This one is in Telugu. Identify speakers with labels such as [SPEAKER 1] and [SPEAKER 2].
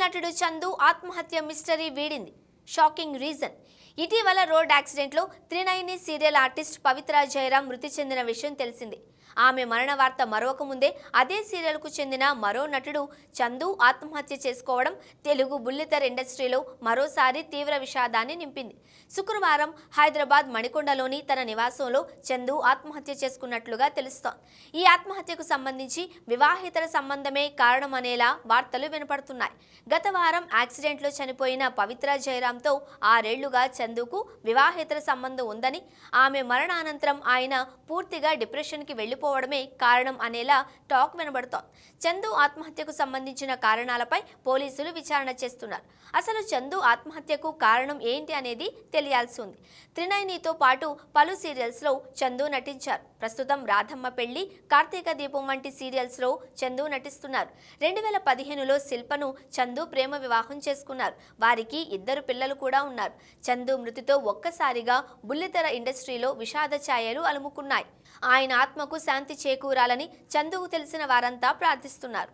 [SPEAKER 1] నటుడు చందు ఆత్మహత్య మిస్టరీ వీడింది. Shocking reason. ఇటీవల రోడ్ యాక్సిడెంట్లో త్రినయని సీరియల్ ఆర్టిస్ట్ పవిత్ర జయరాం మృతి చెందిన విషయం తెలిసింది. ఆమె మరణ వార్త మరొక ముందే అదే సీరియల్కు చెందిన మరో నటుడు చందు ఆత్మహత్య చేసుకోవడం తెలుగు బుల్లితెర ఇండస్ట్రీలో మరోసారి తీవ్ర విషాదాన్ని నింపింది. శుక్రవారం హైదరాబాద్ మణికొండలోని తన నివాసంలో చందు ఆత్మహత్య చేసుకున్నట్లుగా తెలుస్తోంది. ఈ ఆత్మహత్యకు సంబంధించి వివాహేతర సంబంధమే కారణమనేలా వార్తలు వినపడుతున్నాయి. గత వారం యాక్సిడెంట్లో చనిపోయిన పవిత్ర జయరాంతో 6 ఏళ్లుగా చందుకు వివాహేతర సంబంధం ఉందని, ఆమె మరణానంతరం ఆయన పూర్తిగా డిప్రెషన్కి వెళ్లిపోవడమే కారణం అనేలా టాక్ వినబడుతోంది. చందు ఆత్మహత్యకు సంబంధించిన కారణాలపై పోలీసులు విచారణ చేస్తున్నారు. అసలు చందు ఆత్మహత్యకు కారణం ఏంటి అనేది తెలియాల్సి ఉంది. త్రినయనితో పాటు పలు సీరియల్స్లో చందు నటించారు. ప్రస్తుతం రాధమ్మ పెళ్లి, కార్తీక దీపం వంటి సీరియల్స్లో చందు నటిస్తున్నారు. 2015లో శిల్పను చందు ప్రేమ వివాహం చేసుకున్నారు. వారికి 2 పిల్లలు కూడా ఉన్నారు. చందు మృతితో ఒక్కసారిగా బుల్లితెర ఇండస్ట్రీలో విషాద ఛాయలు అలుముకున్నాయి. ఆయన ఆత్మకు శాంతి చేకూరాలని చందుకు తెలిసిన వారంతా ప్రార్థిస్తున్నారు.